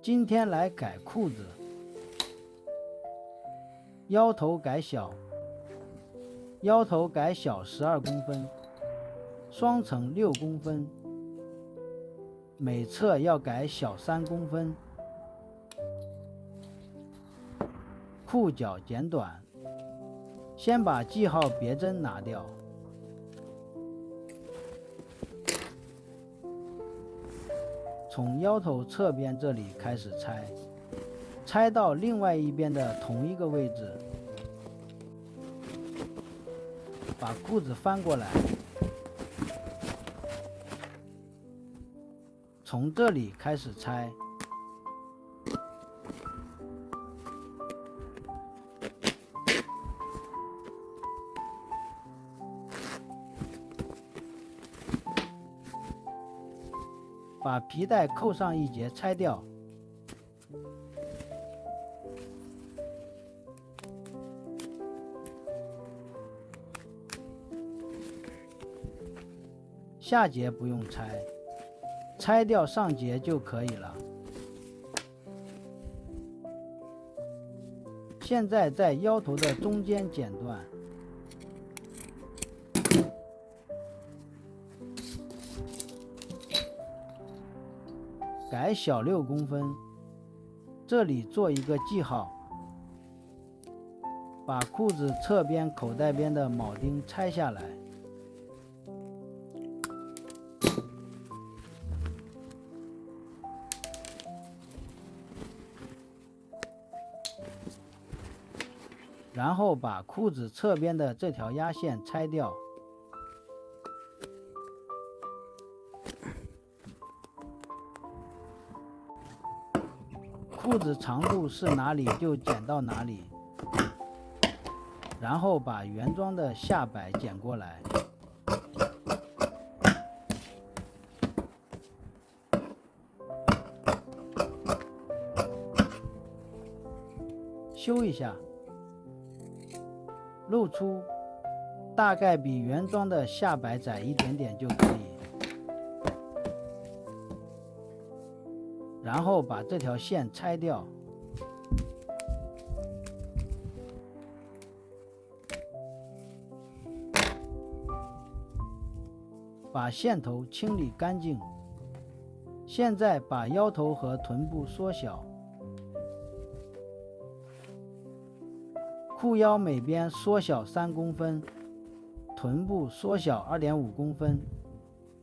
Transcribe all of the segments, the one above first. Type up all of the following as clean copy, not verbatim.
今天来改裤子，腰头改小12公分，双层6公分，每侧要改小3公分，裤脚剪短，先把记号别针拿掉，从腰头侧边这里开始拆到另外一边的同一个位置，把裤子翻过来，从这里开始拆，把皮带扣上一节拆掉，下节不用拆，拆掉上节就可以了。现在在腰头的中间剪断，改小6公分，这里做一个记号，把裤子侧边口袋边的铆钉拆下来，然后把裤子侧边的这条压线拆掉，裤子长度是哪里就剪到哪里，然后把原装的下摆剪过来，修一下，露出大概比原装的下摆窄一点点就可以，然后把这条线拆掉，把线头清理干净。现在把腰头和臀部缩小，裤腰每边缩小3公分，臀部缩小2.5公分，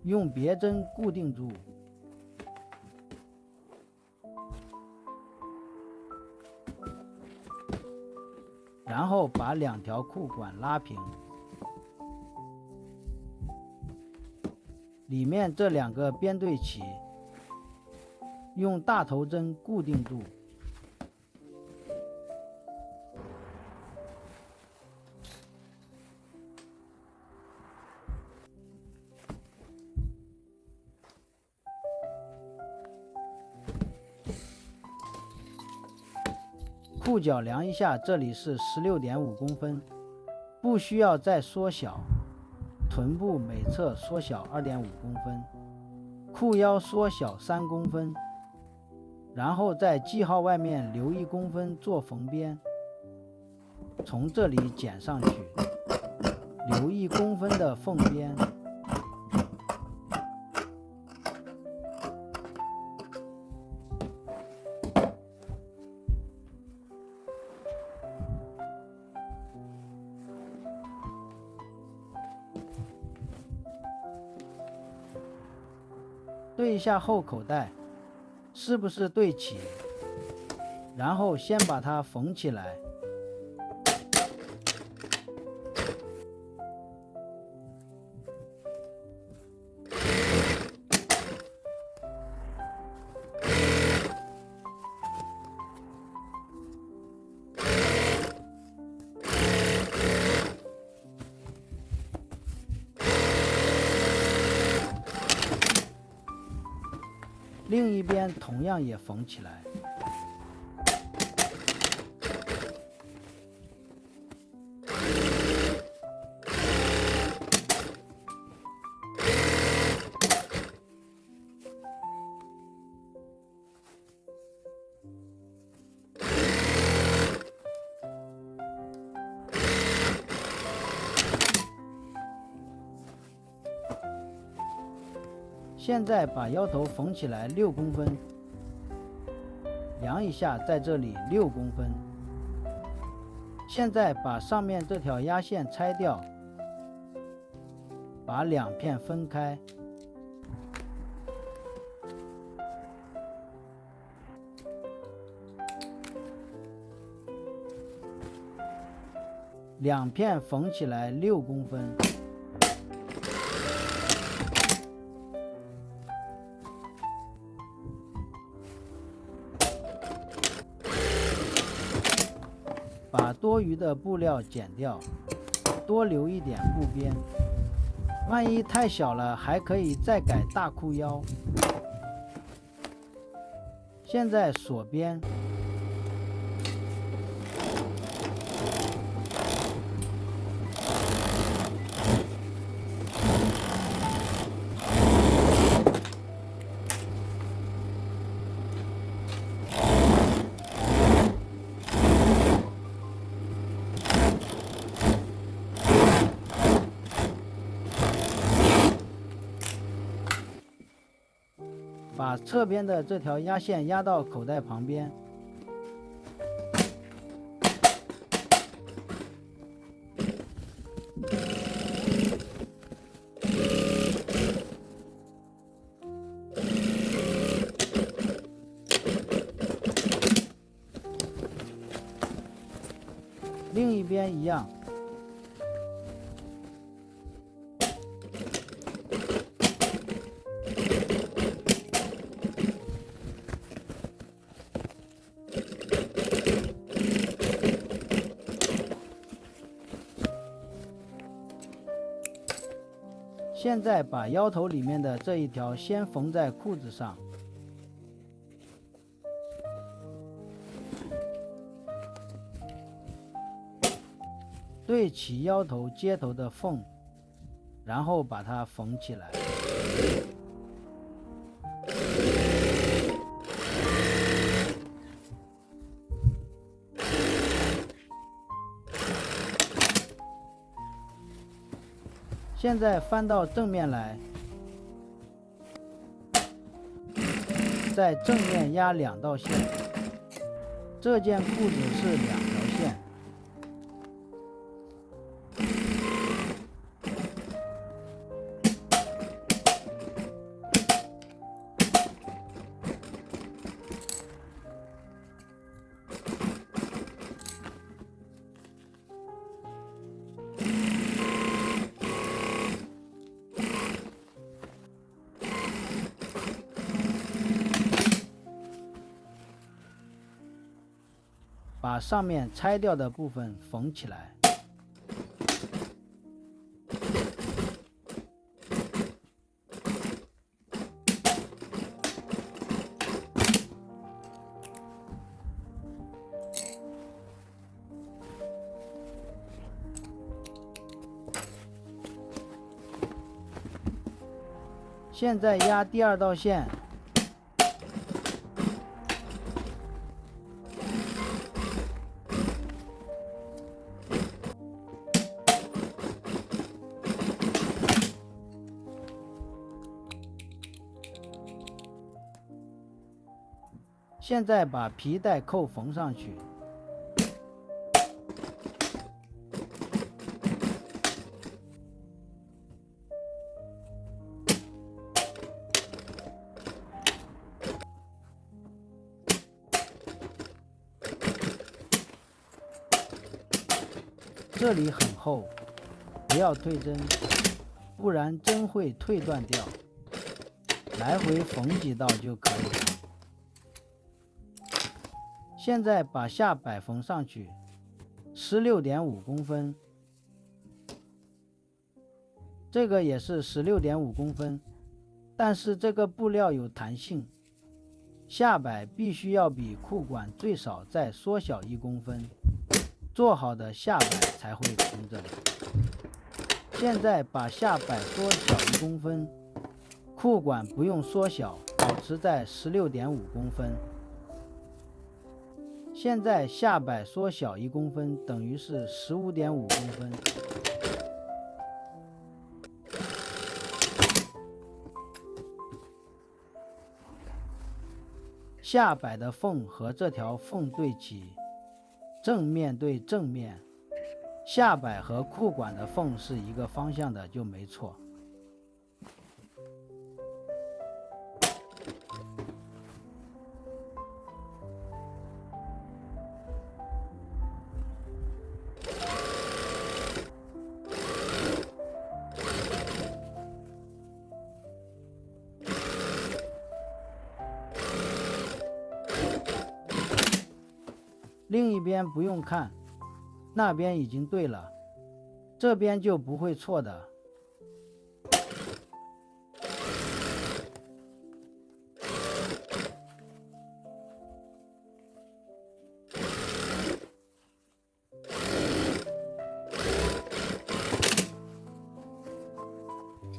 用别针固定住。然后把2条裤管拉平，里面这2个边对齐，用大头针固定住。裤脚量一下，这里是16.5公分，不需要再缩小。臀部每侧缩小2.5公分，裤腰缩小3公分，然后在记号外面留1公分做缝边，从这里剪上去，留1公分的缝边。对一下后口袋，是不是对齐？然后先把它缝起来。另一边同样也缝起来。现在把腰头缝起来6公分，量一下，在这里6公分。现在把上面这条压线拆掉，把2片分开。2片缝起来6公分。把多余的布料剪掉，多留一点布边。万一太小了，还可以再改大裤腰。现在锁边。把侧边的这条压线压到口袋旁边，另一边一样。现在把腰头里面的这一条先缝在裤子上，对齐腰头接头的缝，然后把它缝起来。现在翻到正面来，在正面压2道线。这件裤子是2条线。把上面拆掉的部分缝起来。现在压第2道线。现在把皮带扣缝上去。这里很厚，不要退针，不然针会退断掉。来回缝几道就可以了。现在把下摆缝上去，16.5公分，这个也是16.5公分，但是这个布料有弹性，下摆必须要比裤管最少再缩小1公分，做好的下摆才会平整。现在把下摆缩小1公分，裤管不用缩小，保持在16.5公分。现在下摆缩小1公分，等于是15.5公分。下摆的缝和这条缝对齐，正面对正面，下摆和裤管的缝是一个方向的就没错。另一边不用看，那边已经对了，这边就不会错的。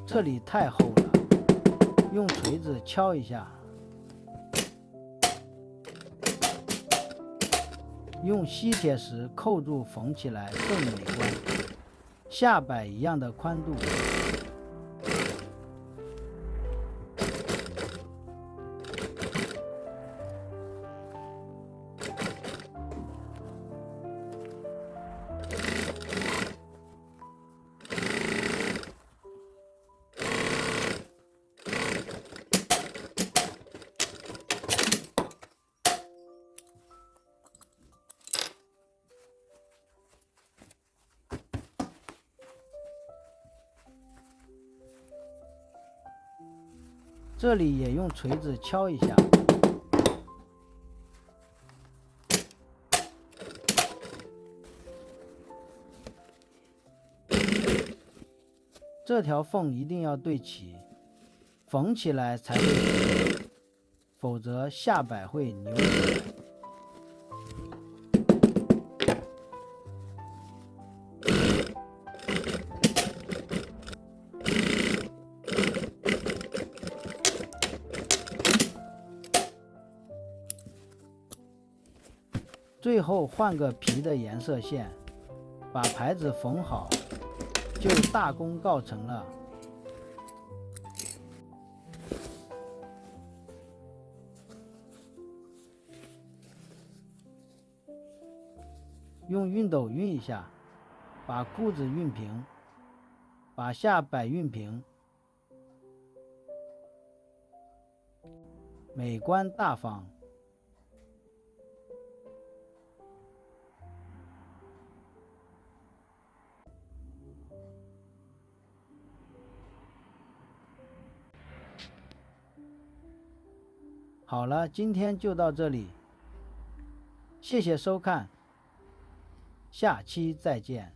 这里太厚了，用锤子敲一下。用吸铁石扣住缝起来更美观，下摆一样的宽度。这里也用锤子敲一下。这条缝一定要对齐，缝起来才会直，否则下摆会扭起来。最后换个皮的颜色线，把牌子缝好，就大功告成了。用熨斗熨一下，把裤子熨平，把下摆熨平，美观大方。好了，今天就到这里，谢谢收看，下期再见。